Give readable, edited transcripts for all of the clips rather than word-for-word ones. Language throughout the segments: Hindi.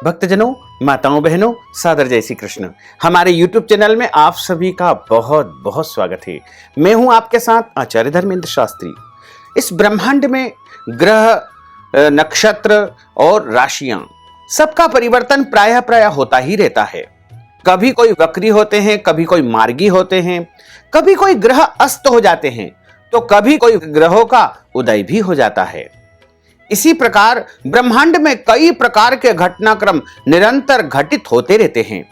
भक्तजनों, माताओं बहनों, सादर जय श्री कृष्ण। हमारे YouTube चैनल में आप सभी का बहुत बहुत स्वागत है। मैं हूं आपके साथ आचार्य धर्मेंद्र शास्त्री। इस ब्रह्मांड में ग्रह, नक्षत्र और राशियां सबका परिवर्तन प्रायः होता ही रहता है। कभी कोई वक्री होते हैं, कभी कोई मार्गी होते हैं, कभी कोई ग्रह अस्त हो जाते हैं, तो कभी कोई ग्रहों का उदय भी हो जाता है। इसी प्रकार ब्रह्मांड में कई प्रकार के घटनाक्रम निरंतर घटित होते रहते हैं।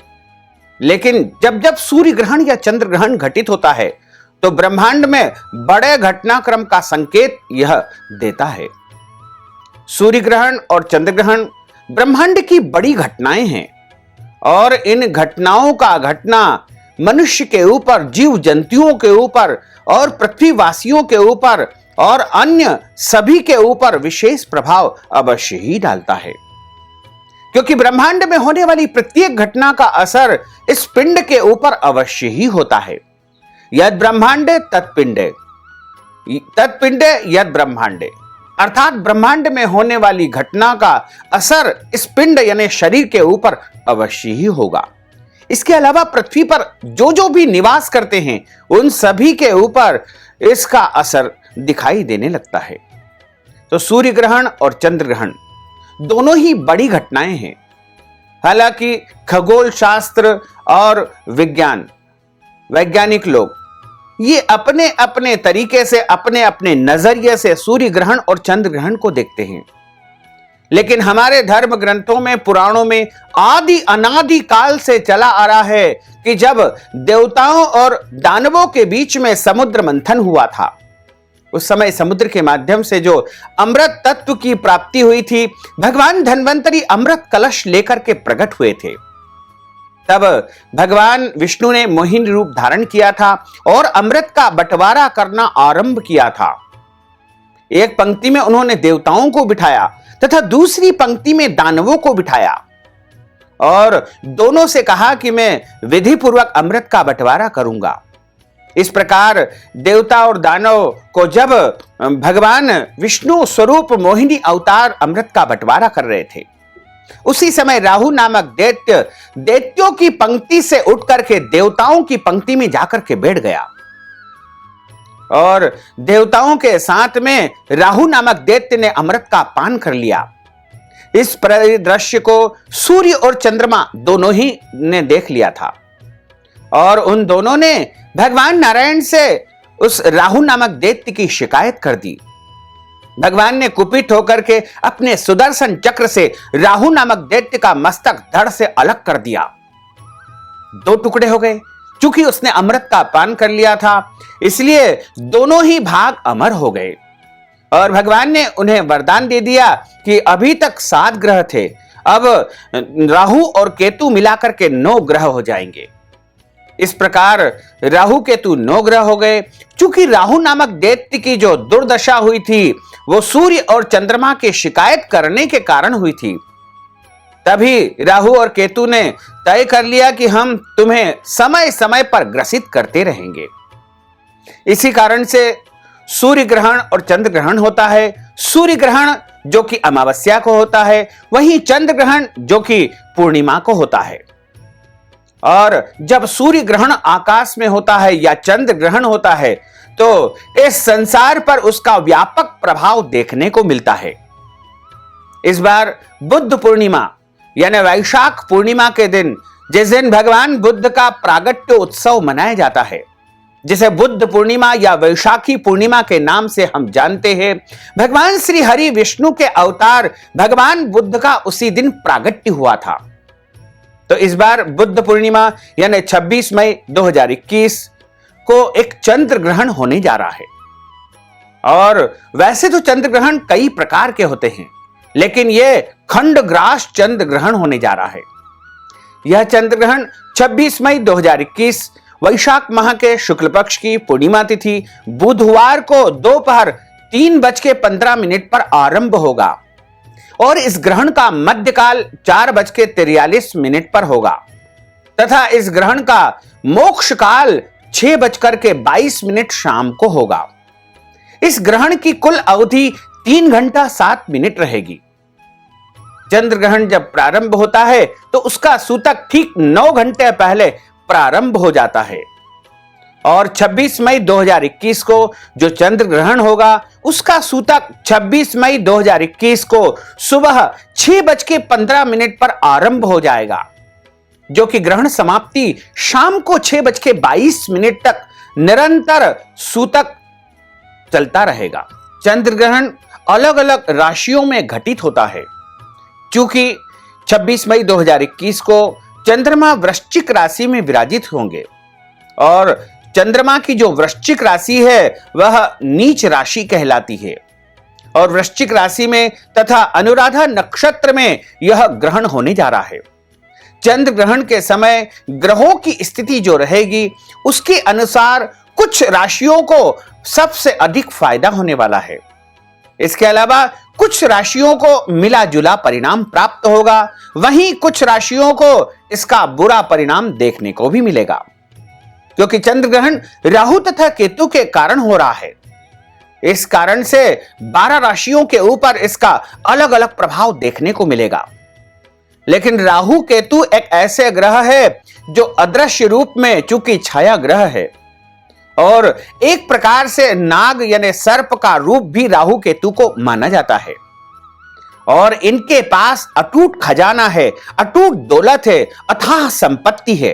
लेकिन जब जब सूर्य ग्रहण या चंद्र ग्रहण घटित होता है तो ब्रह्मांड में बड़े घटनाक्रम का संकेत यह देता है। सूर्य ग्रहण और चंद्र ग्रहण ब्रह्मांड की बड़ी घटनाएं हैं और इन घटनाओं का घटना मनुष्य के ऊपर, जीव जंतुओं के ऊपर और पृथ्वीवासियों के ऊपर और अन्य सभी के ऊपर विशेष प्रभाव अवश्य ही डालता है, क्योंकि ब्रह्मांड में होने वाली प्रत्येक घटना का असर इस पिंड के ऊपर अवश्य ही होता है। यद ब्रह्मांडे तत्पिंडे, तत्पिंडे यद ब्रह्मांडे, अर्थात ब्रह्मांड में होने वाली घटना का असर इस पिंड यानी शरीर के ऊपर अवश्य ही होगा। इसके अलावा पृथ्वी पर जो भी निवास करते हैं उन सभी के ऊपर इसका असर दिखाई देने लगता है। तो सूर्य ग्रहण और चंद्र ग्रहण दोनों ही बड़ी घटनाएं हैं। हालांकि खगोल शास्त्र और वैज्ञानिक लोग ये अपने अपने तरीके से, अपने अपने नजरिए से सूर्य ग्रहण और चंद्र ग्रहण को देखते हैं, लेकिन हमारे धर्म ग्रंथों में, पुराणों में आदि अनादि काल से चला आ रहा है कि जब देवताओं और दानवों के बीच में समुद्र मंथन हुआ था, उस समय समुद्र के माध्यम से जो अमृत तत्व की प्राप्ति हुई थी, भगवान धन्वंतरी अमृत कलश लेकर के प्रकट हुए थे। तब भगवान विष्णु ने मोहिनी रूप धारण किया था और अमृत का बंटवारा करना आरंभ किया था। एक पंक्ति में उन्होंने देवताओं को बिठाया तथा दूसरी पंक्ति में दानवों को बिठाया और दोनों से कहा कि मैं विधि पूर्वक अमृत का बंटवारा करूंगा। इस प्रकार देवता और दानव को जब भगवान विष्णु स्वरूप मोहिनी अवतार अमृत का बंटवारा कर रहे थे, उसी समय राहु नामक दैत्यों की पंक्ति से उठ करके देवताओं की पंक्ति में जाकर के बैठ गया और देवताओं के साथ में राहु नामक दैत्य ने अमृत का पान कर लिया। इस परिदृश्य को सूर्य और चंद्रमा दोनों ही ने देख लिया था और उन दोनों ने भगवान नारायण से उस राहु नामक दैत्य की शिकायत कर दी। भगवान ने कुपित होकर के अपने सुदर्शन चक्र से राहु नामक दैत्य का मस्तक धड़ से अलग कर दिया। दो टुकड़े हो गए। चूंकि उसने अमृत का पान कर लिया था, इसलिए दोनों ही भाग अमर हो गए और भगवान ने उन्हें वरदान दे दिया कि अभी तक 7 ग्रह थे, अब राहु और केतु मिलाकर के 9 ग्रह हो जाएंगे। इस प्रकार राहु केतु 9 ग्रह हो गए। चूंकि राहु नामक दैत्य की जो दुर्दशा हुई थी वो सूर्य और चंद्रमा की शिकायत करने के कारण हुई थी, तभी राहु और केतु ने तय कर लिया कि हम तुम्हें समय समय पर ग्रसित करते रहेंगे। इसी कारण से सूर्य ग्रहण और चंद्र ग्रहण होता है। सूर्य ग्रहण जो कि अमावस्या को होता है, वहीं चंद्र ग्रहण जो कि पूर्णिमा को होता है। और जब सूर्य ग्रहण आकाश में होता है या चंद्र ग्रहण होता है तो इस संसार पर उसका व्यापक प्रभाव देखने को मिलता है। इस बार बुद्ध पूर्णिमा यानी वैशाख पूर्णिमा के दिन, जिस दिन भगवान बुद्ध का प्रागट्य उत्सव मनाया जाता है, जिसे बुद्ध पूर्णिमा या वैशाखी पूर्णिमा के नाम से हम जानते हैं, भगवान श्री हरि विष्णु के अवतार भगवान बुद्ध का उसी दिन प्रागट्य हुआ था। तो इस बार बुद्ध पूर्णिमा यानी 26 मई 2021 को एक चंद्र ग्रहण होने जा रहा है। और वैसे तो चंद्र ग्रहण कई प्रकार के होते हैं, लेकिन यह खंडग्रास चंद्र ग्रहण होने जा रहा है। यह चंद्र ग्रहण 26 मई 2021 वैशाख माह के शुक्ल पक्ष की पूर्णिमा तिथि बुधवार को दोपहर 3:15 पर आरंभ होगा और इस ग्रहण का मध्यकाल 4:43 पर होगा तथा इस ग्रहण का मोक्ष काल 6:22 शाम को होगा। इस ग्रहण की कुल अवधि 3 घंटा 7 मिनट रहेगी। चंद्र ग्रहण जब प्रारंभ होता है तो उसका सूतक ठीक 9 घंटे पहले प्रारंभ हो जाता है और 26 मई 2021 को जो चंद्र ग्रहण होगा उसका सूतक 26 मई 2021 को सुबह 6:15 पर आरंभ हो जाएगा, जो कि ग्रहण समाप्ति शाम को 6:22 तक निरंतर सूतक चलता रहेगा। चंद्र ग्रहण अलग अलग राशियों में घटित होता है। चूंकि 26 मई 2021 को चंद्रमा वृश्चिक राशि में विराजित होंगे और चंद्रमा की जो वृश्चिक राशि है वह नीच राशि कहलाती है और वृश्चिक राशि में तथा अनुराधा नक्षत्र में यह ग्रहण होने जा रहा है। चंद्र ग्रहण के समय ग्रहों की स्थिति जो रहेगी उसके अनुसार कुछ राशियों को सबसे अधिक फायदा होने वाला है। इसके अलावा कुछ राशियों को मिला जुला परिणाम प्राप्त होगा, वहीं कुछ राशियों को इसका बुरा परिणाम देखने को भी मिलेगा, क्योंकि चंद्र ग्रहण राहु तथा केतु के कारण हो रहा है। इस कारण से 12 राशियों के ऊपर इसका अलग अलग प्रभाव देखने को मिलेगा। लेकिन राहु केतु एक ऐसे ग्रह है जो अदृश्य रूप में चूंकि छाया ग्रह है और एक प्रकार से नाग यानी सर्प का रूप भी राहु केतु को माना जाता है और इनके पास अटूट खजाना है, अटूट दौलत है, अथाह संपत्ति है।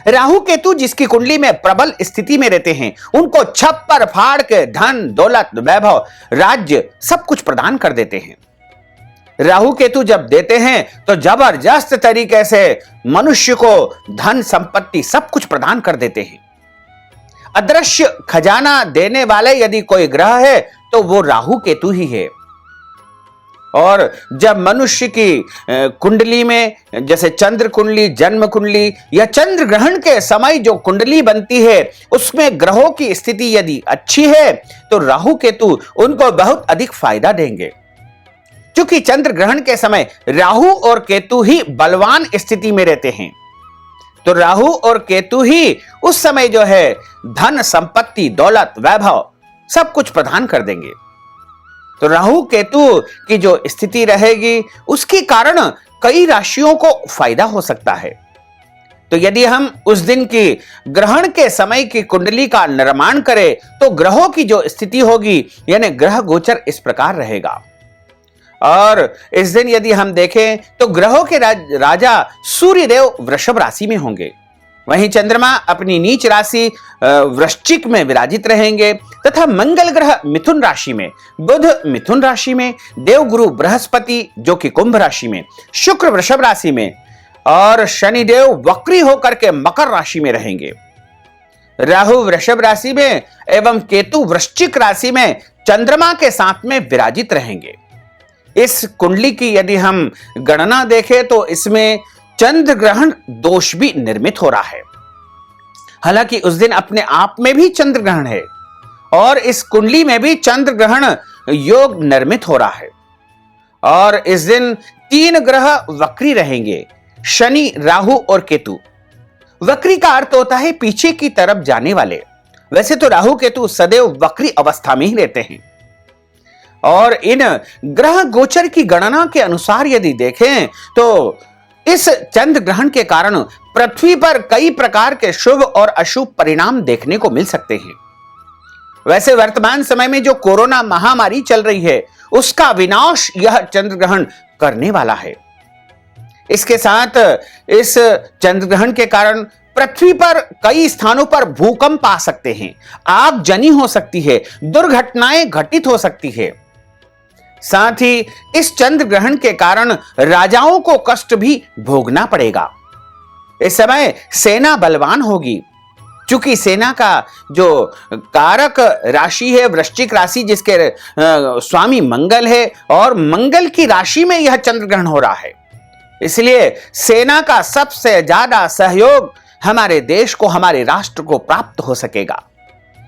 राहु केतु जिसकी कुंडली में प्रबल स्थिति में रहते हैं उनको छप्पर फाड़ के धन दौलत वैभव राज्य सब कुछ प्रदान कर देते हैं। राहु केतु जब देते हैं तो जबरदस्त तरीके से मनुष्य को धन संपत्ति सब कुछ प्रदान कर देते हैं। अदृश्य खजाना देने वाले यदि कोई ग्रह है तो वो राहु केतु ही है। और जब मनुष्य की कुंडली में जैसे चंद्र कुंडली, जन्म कुंडली या चंद्र ग्रहण के समय जो कुंडली बनती है उसमें ग्रहों की स्थिति यदि अच्छी है तो राहु केतु उनको बहुत अधिक फायदा देंगे। क्योंकि चंद्र ग्रहण के समय राहु और केतु ही बलवान स्थिति में रहते हैं, तो राहु और केतु ही उस समय जो है धन संपत्ति दौलत वैभव सब कुछ प्रदान कर देंगे। तो राहु केतु की जो स्थिति रहेगी उसके कारण कई राशियों को फायदा हो सकता है। तो यदि हम उस दिन की ग्रहण के समय की कुंडली का निर्माण करें तो ग्रहों की जो स्थिति होगी यानी ग्रह गोचर इस प्रकार रहेगा। और इस दिन यदि हम देखें तो ग्रहों के राजा सूर्यदेव वृषभ राशि में होंगे, वहीं चंद्रमा अपनी नीच राशि वृश्चिक में विराजित रहेंगे तथा मंगल ग्रह मिथुन राशि में, बुध मिथुन राशि में, देवगुरु बृहस्पति जो कि कुंभ राशि में, शुक्र वृषभ राशि में और शनिदेव वक्री होकर के मकर राशि में रहेंगे। राहु वृषभ राशि में एवं केतु वृश्चिक राशि में चंद्रमा के साथ में विराजित रहेंगे। इस कुंडली की यदि हम गणना देखें तो इसमें चंद्र ग्रहण दोष भी निर्मित हो रहा है। हालांकि उस दिन अपने आप में भी चंद्र ग्रहण है और इस कुंडली में भी चंद्र ग्रहण योग निर्मित हो रहा है और इस दिन 3 ग्रह वक्री रहेंगे, शनि राहु और केतु। वक्री का अर्थ होता है पीछे की तरफ जाने वाले। वैसे तो राहु केतु सदैव वक्री अवस्था में ही रहते हैं और इन ग्रह गोचर की गणना के अनुसार यदि देखें तो इस चंद्र ग्रहण के कारण पृथ्वी पर कई प्रकार के शुभ और अशुभ परिणाम देखने को मिल सकते हैं। वैसे वर्तमान समय में जो कोरोना महामारी चल रही है उसका विनाश यह चंद्र ग्रहण करने वाला है। इसके साथ इस चंद्र ग्रहण के कारण पृथ्वी पर कई स्थानों पर भूकंप आ सकते हैं, आगजनी हो सकती है, दुर्घटनाएं घटित हो सकती है। साथ ही इस चंद्र ग्रहण के कारण राजाओं को कष्ट भी भोगना पड़ेगा। इस समय सेना बलवान होगी, चूंकि सेना का जो कारक राशि है वृश्चिक राशि जिसके स्वामी मंगल है और मंगल की राशि में यह चंद्र ग्रहण हो रहा है, इसलिए सेना का सबसे ज्यादा सहयोग हमारे देश को, हमारे राष्ट्र को प्राप्त हो सकेगा।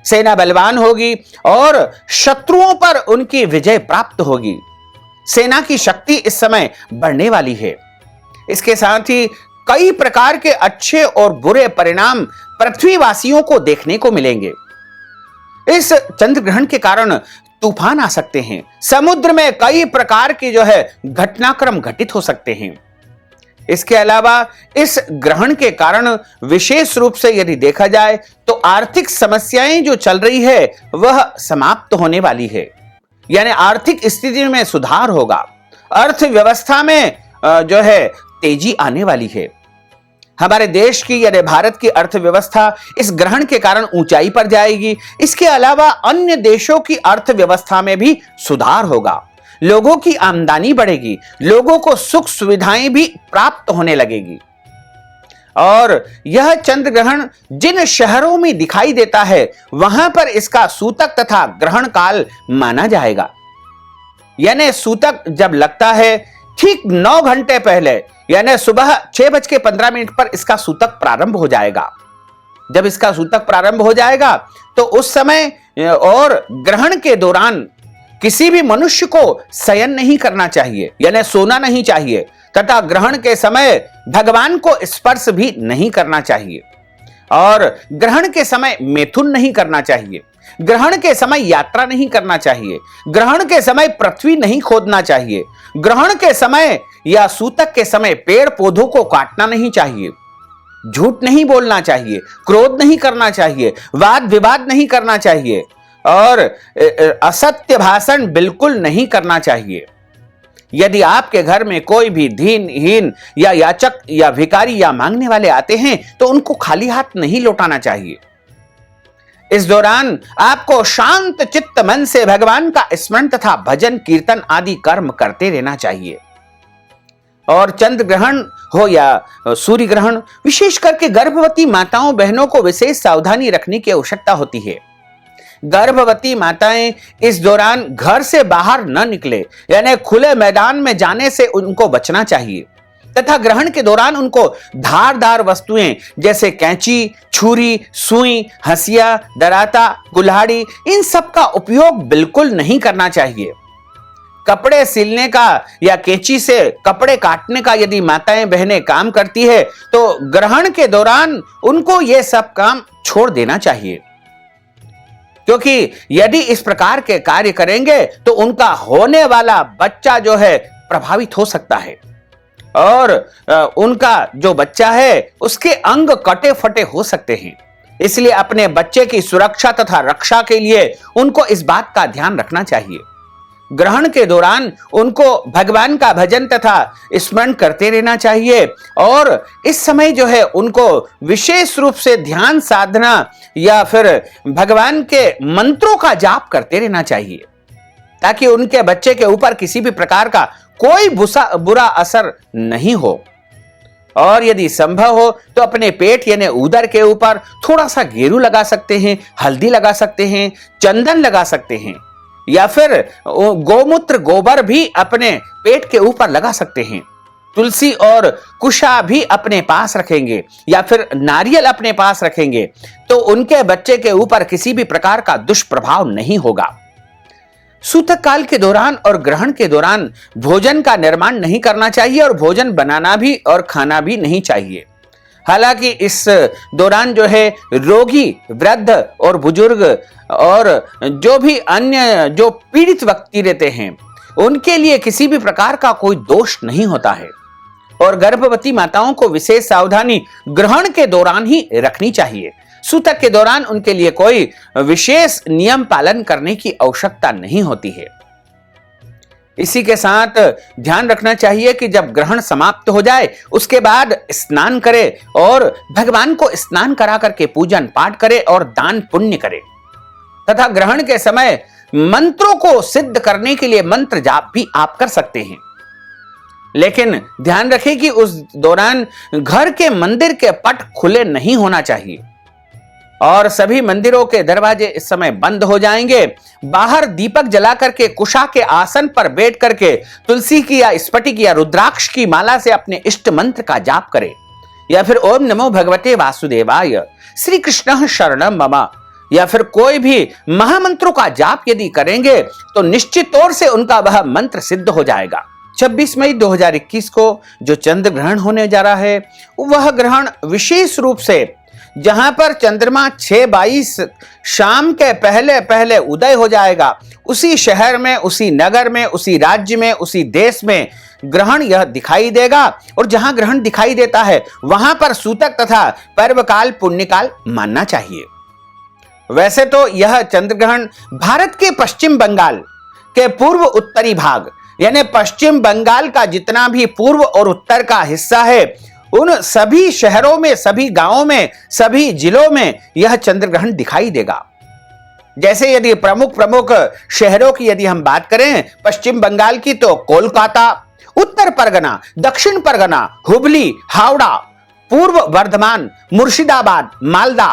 सेना बलवान होगी और शत्रुओं पर उनकी विजय प्राप्त होगी। सेना की शक्ति इस समय बढ़ने वाली है। इसके साथ ही कई प्रकार के अच्छे और बुरे परिणाम पृथ्वीवासियों को देखने को मिलेंगे। इस चंद्र ग्रहण के कारण तूफान आ सकते हैं, समुद्र में कई प्रकार की जो है घटनाक्रम घटित हो सकते हैं। इसके अलावा इस ग्रहण के कारण विशेष रूप से यदि देखा जाए तो आर्थिक समस्याएं जो चल रही है वह समाप्त होने वाली है, यानी आर्थिक स्थिति में सुधार होगा, अर्थव्यवस्था में जो है तेजी आने वाली है। हमारे देश की यानी भारत की अर्थव्यवस्था इस ग्रहण के कारण ऊंचाई पर जाएगी। इसके अलावा अन्य देशों की अर्थव्यवस्था में भी सुधार होगा, लोगों की आमदनी बढ़ेगी, लोगों को सुख सुविधाएं भी प्राप्त होने लगेगी। और यह चंद्र ग्रहण जिन शहरों में दिखाई देता है वहां पर इसका सूतक तथा ग्रहण काल माना जाएगा। यानी सूतक जब लगता है ठीक 9 घंटे पहले, यानी सुबह 6:15 पर इसका सूतक प्रारंभ हो जाएगा। जब इसका सूतक प्रारंभ हो जाएगा तो उस समय और ग्रहण के दौरान किसी भी मनुष्य को शयन नहीं करना चाहिए, यानी सोना नहीं चाहिए, तथा ग्रहण के समय भगवान को स्पर्श भी नहीं करना चाहिए, और ग्रहण के समय मैथुन नहीं करना चाहिए, ग्रहण के समय यात्रा नहीं करना चाहिए, ग्रहण के समय पृथ्वी नहीं खोदना चाहिए, ग्रहण के समय या सूतक के समय पेड़ पौधों को काटना नहीं चाहिए, झूठ नहीं बोलना चाहिए, क्रोध नहीं करना चाहिए, वाद विवाद नहीं करना चाहिए, और असत्य भाषण बिल्कुल नहीं करना चाहिए। यदि आपके घर में कोई भी दीनहीन या याचक या भिखारी या मांगने वाले आते हैं तो उनको खाली हाथ नहीं लौटाना चाहिए। इस दौरान आपको शांत चित्त मन से भगवान का स्मरण तथा भजन कीर्तन आदि कर्म करते रहना चाहिए। और चंद्र ग्रहण हो या सूर्य ग्रहण, विशेष करके गर्भवती माताओं बहनों को विशेष सावधानी रखने की आवश्यकता होती है। गर्भवती माताएं इस दौरान घर से बाहर न निकले, यानी खुले मैदान में जाने से उनको बचना चाहिए, तथा ग्रहण के दौरान उनको धारदार वस्तुएं जैसे कैंची, छुरी, सुई, हंसिया, दराता, कुल्हाड़ी, इन सब का उपयोग बिल्कुल नहीं करना चाहिए। कपड़े सिलने का या कैंची से कपड़े काटने का यदि माताएं बहनें काम करती है तो ग्रहण के दौरान उनको यह सब काम छोड़ देना चाहिए, क्योंकि यदि इस प्रकार के कार्य करेंगे तो उनका होने वाला बच्चा जो है प्रभावित हो सकता है, और उनका जो बच्चा है उसके अंग कटे फटे हो सकते हैं। इसलिए अपने बच्चे की सुरक्षा तथा रक्षा के लिए उनको इस बात का ध्यान रखना चाहिए। ग्रहण के दौरान उनको भगवान का भजन तथा स्मरण करते रहना चाहिए, और इस समय जो है उनको विशेष रूप से ध्यान साधना या फिर भगवान के मंत्रों का जाप करते रहना चाहिए, ताकि उनके बच्चे के ऊपर किसी भी प्रकार का कोई बुरा असर नहीं हो। और यदि संभव हो तो अपने पेट यानी उदर के ऊपर थोड़ा सा गेरू लगा सकते हैं, हल्दी लगा सकते हैं, चंदन लगा सकते हैं, या फिर गोमूत्र गोबर भी अपने पेट के ऊपर लगा सकते हैं। तुलसी और कुशा भी अपने पास रखेंगे या फिर नारियल अपने पास रखेंगे तो उनके बच्चे के ऊपर किसी भी प्रकार का दुष्प्रभाव नहीं होगा। सूतक काल के दौरान और ग्रहण के दौरान भोजन का निर्माण नहीं करना चाहिए, और भोजन बनाना भी और खाना भी नहीं चाहिए। हालांकि इस दौरान जो है रोगी, वृद्ध और बुजुर्ग और जो भी अन्य जो पीड़ित व्यक्ति रहते हैं उनके लिए किसी भी प्रकार का कोई दोष नहीं होता है, और गर्भवती माताओं को विशेष सावधानी ग्रहण के दौरान ही रखनी चाहिए। सूतक के दौरान उनके लिए कोई विशेष नियम पालन करने की आवश्यकता नहीं होती है। इसी के साथ ध्यान रखना चाहिए कि जब ग्रहण समाप्त हो जाए उसके बाद स्नान करे और भगवान को स्नान करा करके पूजन पाठ करे और दान पुण्य करे, तथा ग्रहण के समय मंत्रों को सिद्ध करने के लिए मंत्र जाप भी आप कर सकते हैं। लेकिन ध्यान रखें कि उस दौरान घर के मंदिर के पट खुले नहीं होना चाहिए, और सभी मंदिरों के दरवाजे इस समय बंद हो जाएंगे। बाहर दीपक जला करके कुशा के आसन पर बैठ करके तुलसी की या स्फटिक या रुद्राक्ष की माला से अपने इष्ट मंत्र का जाप करें, या फिर ओम नमो भगवते वासुदेवाय, श्री कृष्ण शरणम मम, या फिर कोई भी महामंत्रों का जाप यदि करेंगे तो निश्चित तौर से उनका वह मंत्र सिद्ध हो जाएगा। 26 मई 2021 को जो चंद्र ग्रहण होने जा रहा है वह ग्रहण विशेष रूप से जहां पर चंद्रमा 6:22 शाम के पहले पहले उदय हो जाएगा, उसी शहर में, उसी नगर में, उसी राज्य में, उसी देश में ग्रहण यह दिखाई देगा। और जहां ग्रहण दिखाई देता है वहां पर सूतक तथा पर्वकाल पुण्यकाल मानना चाहिए। वैसे तो यह चंद्र ग्रहण भारत के पश्चिम बंगाल के पूर्व उत्तरी भाग, यानी पश्चिम बंगाल का जितना भी पूर्व और उत्तर का हिस्सा है, उन सभी शहरों में, सभी गांवों में, सभी जिलों में यह चंद्र ग्रहण दिखाई देगा। जैसे यदि प्रमुख प्रमुख शहरों की यदि हम बात करें पश्चिम बंगाल की, तो कोलकाता, उत्तर परगना, दक्षिण परगना, हुबली, हावड़ा, पूर्व वर्धमान, मुर्शिदाबाद, मालदा,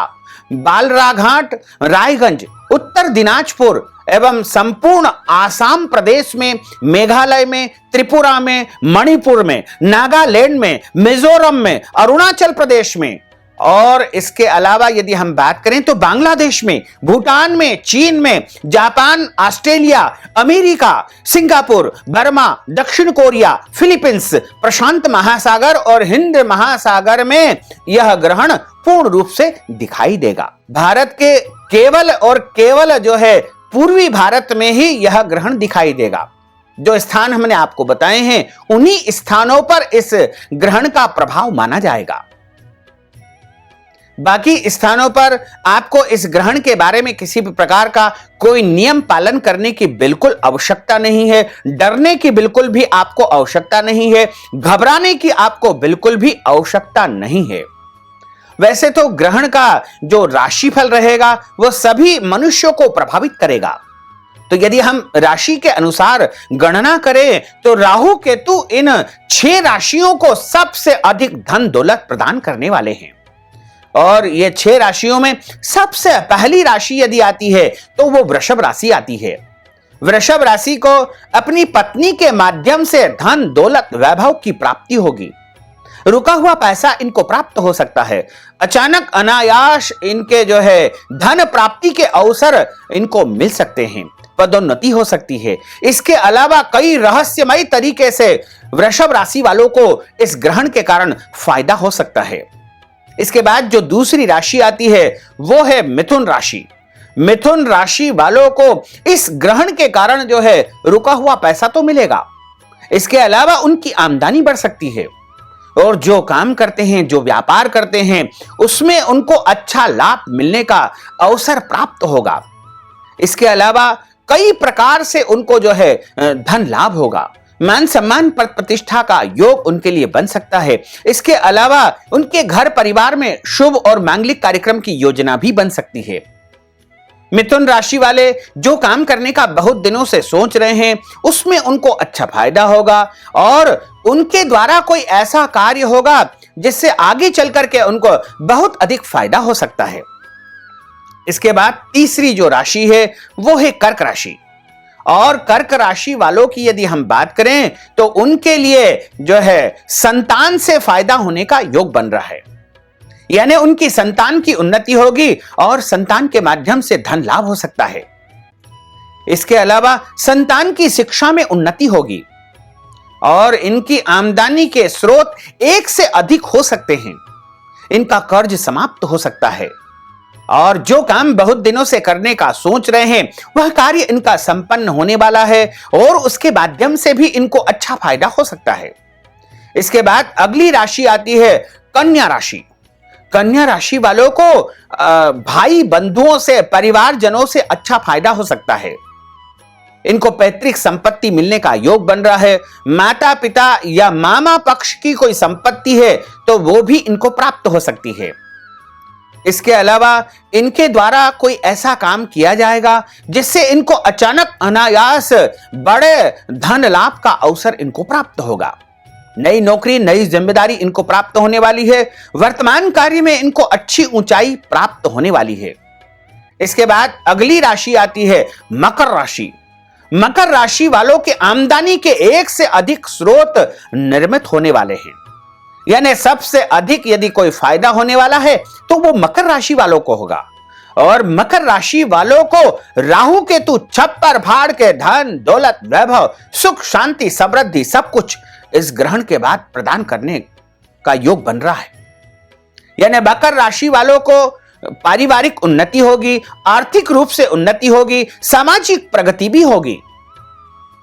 बालराघाट, रायगंज, उत्तर दिनाजपुर एवं संपूर्ण आसाम प्रदेश में, मेघालय में, त्रिपुरा में, मणिपुर में, नागालैंड में, मिजोरम में, अरुणाचल प्रदेश में, और इसके अलावा यदि हम बात करें तो बांग्लादेश में, भूटान में, चीन में, Japan, Australia, America, Singapore, Burma, दक्षिण कोरिया, फिलीपींस, प्रशांत महासागर और हिंद महासागर में यह ग्रहण पूर्ण रूप से दिखाई देगा। भारत के केवल और केवल जो है पूर्वी भारत में ही यह ग्रहण दिखाई देगा। जो स्थान हमने आपको बताए हैं उन्हीं स्थानों पर इस ग्रहण का प्रभाव माना जाएगा। बाकी स्थानों पर आपको इस ग्रहण के बारे में किसी भी प्रकार का कोई नियम पालन करने की बिल्कुल आवश्यकता नहीं है, डरने की बिल्कुल भी आपको आवश्यकता नहीं है, घबराने की आपको बिल्कुल भी आवश्यकता नहीं है। वैसे तो ग्रहण का जो राशिफल रहेगा वह सभी मनुष्यों को प्रभावित करेगा। तो यदि हम राशि के अनुसार गणना करें तो राहु केतु इन 6 राशियों को सबसे अधिक धन दौलत प्रदान करने वाले हैं। और ये 6 राशियों में सबसे पहली राशि यदि आती है तो वो वृषभ राशि आती है। वृषभ राशि को अपनी पत्नी के माध्यम से धन दौलत वैभव की प्राप्ति होगी। रुका हुआ पैसा इनको प्राप्त हो सकता है। अचानक अनायास इनके जो है धन प्राप्ति के अवसर इनको मिल सकते हैं, पदोन्नति हो सकती है। इसके अलावा कई रहस्यमय तरीके से वृषभ राशि वालों को इस ग्रहण के कारण फायदा हो सकता है। इसके बाद जो दूसरी राशि आती है वो है मिथुन राशि। मिथुन राशि वालों को इस ग्रहण के कारण जो है रुका हुआ पैसा तो मिलेगा, इसके अलावा उनकी आमदनी बढ़ सकती है और जो काम करते हैं, जो व्यापार करते हैं, उसमें उनको अच्छा लाभ मिलने का अवसर प्राप्त होगा। इसके अलावा कई प्रकार से उनको जो है धन लाभ होगा, मान सम्मान पद प्रतिष्ठा का योग उनके लिए बन सकता है। इसके अलावा उनके घर परिवार में शुभ और मांगलिक कार्यक्रम की योजना भी बन सकती है। मिथुन राशि वाले जो काम करने का बहुत दिनों से सोच रहे हैं उसमें उनको अच्छा फायदा होगा और उनके द्वारा कोई ऐसा कार्य होगा जिससे आगे चल करके उनको बहुत अधिक फायदा हो सकता है। इसके बाद तीसरी जो राशि है वो है कर्क राशि। और कर्क राशि वालों की यदि हम बात करें तो उनके लिए जो है संतान से फायदा होने का योग बन रहा है, यानी उनकी संतान की उन्नति होगी और संतान के माध्यम से धन लाभ हो सकता है। इसके अलावा संतान की शिक्षा में उन्नति होगी और इनकी आमदनी के स्रोत एक से अधिक हो सकते हैं। इनका कर्ज समाप्त हो सकता है और जो काम बहुत दिनों से करने का सोच रहे हैं वह कार्य इनका संपन्न होने वाला है और उसके माध्यम से भी इनको अच्छा फायदा हो सकता है। इसके बाद अगली राशि आती है कन्या राशि। कन्या राशि वालों को भाई बंधुओं से, परिवारजनों से अच्छा फायदा हो सकता है। इनको पैतृक संपत्ति मिलने का योग बन रहा है। माता पिता या मामा पक्ष की कोई संपत्ति है तो वो भी इनको प्राप्त हो सकती है। इसके अलावा इनके द्वारा कोई ऐसा काम किया जाएगा जिससे इनको अचानक अनायास बड़े धन लाभ का अवसर इनको प्राप्त होगा। नई नौकरी, नई जिम्मेदारी इनको प्राप्त होने वाली है। वर्तमान कार्य में इनको अच्छी ऊंचाई प्राप्त होने वाली है। इसके बाद अगली राशि आती है मकर राशि। मकर राशि वालों के आमदनी के एक से अधिक स्रोत निर्मित होने वाले हैं, यानी सबसे अधिक यदि कोई फायदा होने वाला है तो वो मकर राशि वालों को होगा। और मकर राशि वालों को राहु केतु छप्पर फाड़ के धन दौलत वैभव सुख शांति समृद्धि सब कुछ इस ग्रहण के बाद प्रदान करने का योग बन रहा है। यानी मकर राशि वालों को पारिवारिक उन्नति होगी, आर्थिक रूप से उन्नति होगी, सामाजिक प्रगति भी होगी।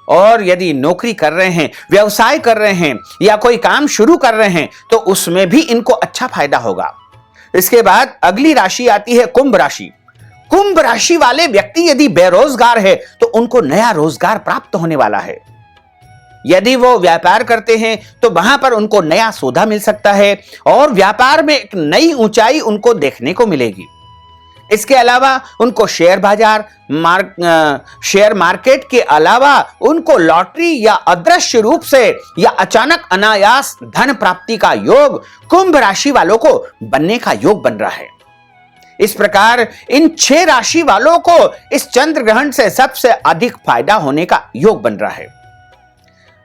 और यदि नौकरी कर रहे हैं, व्यवसाय कर रहे हैं या कोई काम शुरू कर रहे हैं तो उसमें भी इनको अच्छा फायदा होगा। इसके बाद अगली राशि आती है कुंभ राशि। कुंभ राशि वाले व्यक्ति यदि बेरोजगार है तो उनको नया रोजगार प्राप्त होने वाला है। यदि वो व्यापार करते हैं तो वहां पर उनको नया सौदा मिल सकता है और व्यापार में एक नई ऊंचाई उनको देखने को मिलेगी। इसके अलावा उनको शेयर बाजार, शेयर मार्केट के अलावा उनको लॉटरी या अदृश्य रूप से या अचानक अनायास धन प्राप्ति का योग कुंभ राशि वालों को बनने का योग बन रहा है। इस प्रकार इन 6 राशि वालों को इस चंद्र ग्रहण से सबसे अधिक फायदा होने का योग बन रहा है।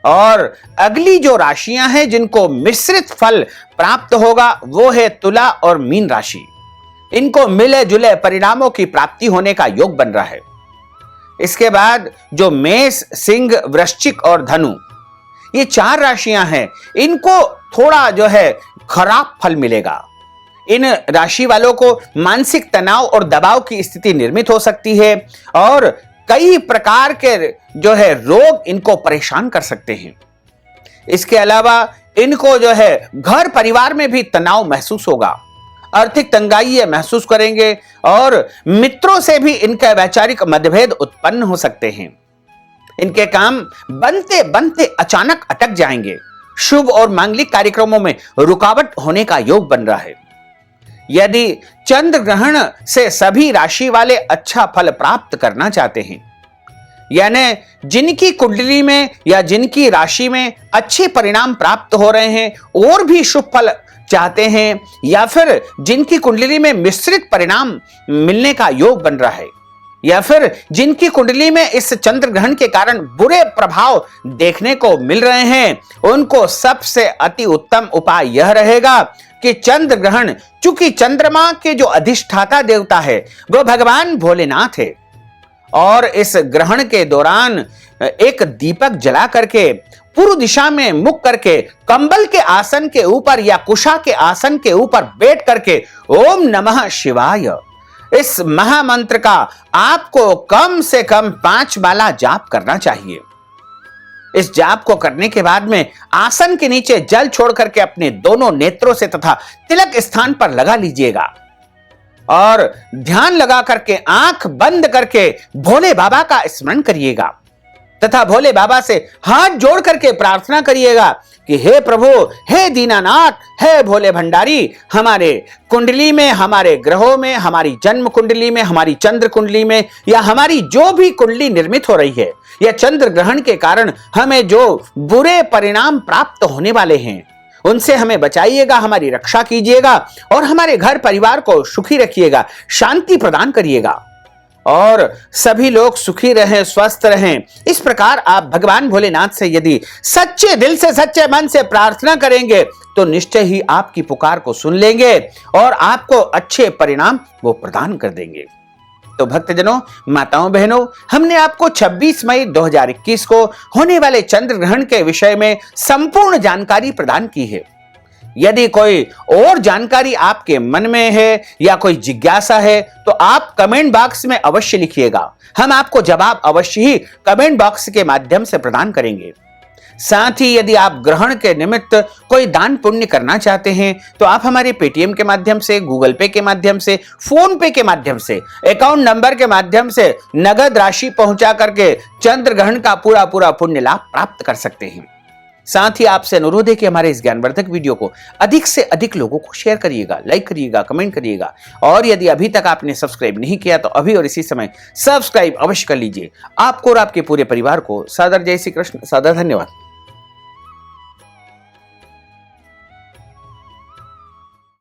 और अगली जो राशियां हैं जिनको मिश्रित फल प्राप्त होगा वो है तुला और मीन राशि। इनको मिले जुले परिणामों की प्राप्ति होने का योग बन रहा है। इसके बाद जो मेष, सिंह, वृश्चिक और धनु, ये 4 राशियां हैं, इनको थोड़ा जो है खराब फल मिलेगा। इन राशि वालों को मानसिक तनाव और दबाव की स्थिति निर्मित हो सकती है और कई प्रकार के जो है रोग इनको परेशान कर सकते हैं। इसके अलावा इनको जो है घर परिवार में भी तनाव महसूस होगा, आर्थिक तंगाई ये महसूस करेंगे और मित्रों से भी इनके वैचारिक मतभेद उत्पन्न हो सकते हैं। इनके काम बनते बनते अचानक अटक जाएंगे। शुभ और मांगलिक कार्यक्रमों में रुकावट होने का योग बन रहा है। यदि चंद्र ग्रहण से सभी राशि वाले अच्छा फल प्राप्त करना चाहते हैं, यानी जिनकी कुंडली में या जिनकी राशि में अच्छे परिणाम प्राप्त हो रहे हैं और भी शुभ फल चाहते हैं, या फिर जिनकी कुंडली में मिश्रित परिणाम मिलने का योग बन रहा है, या फिर जिनकी कुंडली में इस चंद्र ग्रहण के कारण बुरे प्रभाव देखने को मिल रहे हैं, उनको सबसे अति उत्तम उपाय यह रहेगा कि चंद्र ग्रहण, चूंकि चंद्रमा के जो अधिष्ठाता देवता है वह भगवान भोलेनाथ है, और इस ग्रहण के दौरान एक दीपक जला करके पूर्व दिशा में मुख करके कंबल के आसन के ऊपर या कुशा के आसन के ऊपर बैठ करके ओम नमः शिवाय इस महामंत्र का आपको कम से कम 5 माला जाप करना चाहिए। इस जाप को करने के बाद में आसन के नीचे जल छोड़ करके अपने दोनों नेत्रों से तथा तिलक स्थान पर लगा लीजिएगा और ध्यान लगा करके आंख बंद करके भोले बाबा का स्मरण करिएगा तथा भोले बाबा से हाथ जोड़ करके प्रार्थना करिएगा कि हे प्रभु, हे दीनानाथ, हे भोले भंडारी, हमारे कुंडली में, हमारे ग्रहों में, हमारी जन्म कुंडली में, हमारी चंद्र कुंडली में या हमारी जो भी कुंडली निर्मित हो रही है या चंद्र ग्रहण के कारण हमें जो बुरे परिणाम प्राप्त होने वाले हैं उनसे हमें बचाइएगा, हमारी रक्षा कीजिएगा और हमारे घर परिवार को सुखी रखिएगा, शांति प्रदान करिएगा और सभी लोग सुखी रहें, स्वस्थ रहें। इस प्रकार आप भगवान भोलेनाथ से यदि सच्चे दिल से, सच्चे मन से प्रार्थना करेंगे तो निश्चय ही आपकी पुकार को सुन लेंगे और आपको अच्छे परिणाम वो प्रदान कर देंगे। तो भक्तजनों, माताओं, बहनों, हमने आपको 26 मई 2021 को होने वाले चंद्र ग्रहण के विषय में संपूर्ण जानकारी प्रदान की है। यदि कोई और जानकारी आपके मन में है या कोई जिज्ञासा है तो आप कमेंट बॉक्स में अवश्य लिखिएगा। हम आपको जवाब अवश्य ही कमेंट बॉक्स के माध्यम से प्रदान करेंगे। साथ ही यदि आप ग्रहण के निमित्त कोई दान पुण्य करना चाहते हैं तो आप हमारे पेटीएम के माध्यम से, गूगल पे के माध्यम से, फोन पे के माध्यम से, अकाउंट नंबर के माध्यम से नगद राशि पहुंचा करके चंद्र ग्रहण का पूरा पुण्य लाभ प्राप्त कर सकते हैं। साथ ही आपसे अनुरोध है कि हमारे इस ज्ञानवर्धक वीडियो को अधिक से अधिक लोगों को शेयर करिएगा, लाइक करिएगा, कमेंट करिएगा और यदि अभी तक आपने सब्सक्राइब नहीं किया तो अभी और इसी समय सब्सक्राइब अवश्य कर लीजिए। आपको और आपके पूरे परिवार को सादर जय श्री कृष्ण, सादर धन्यवाद।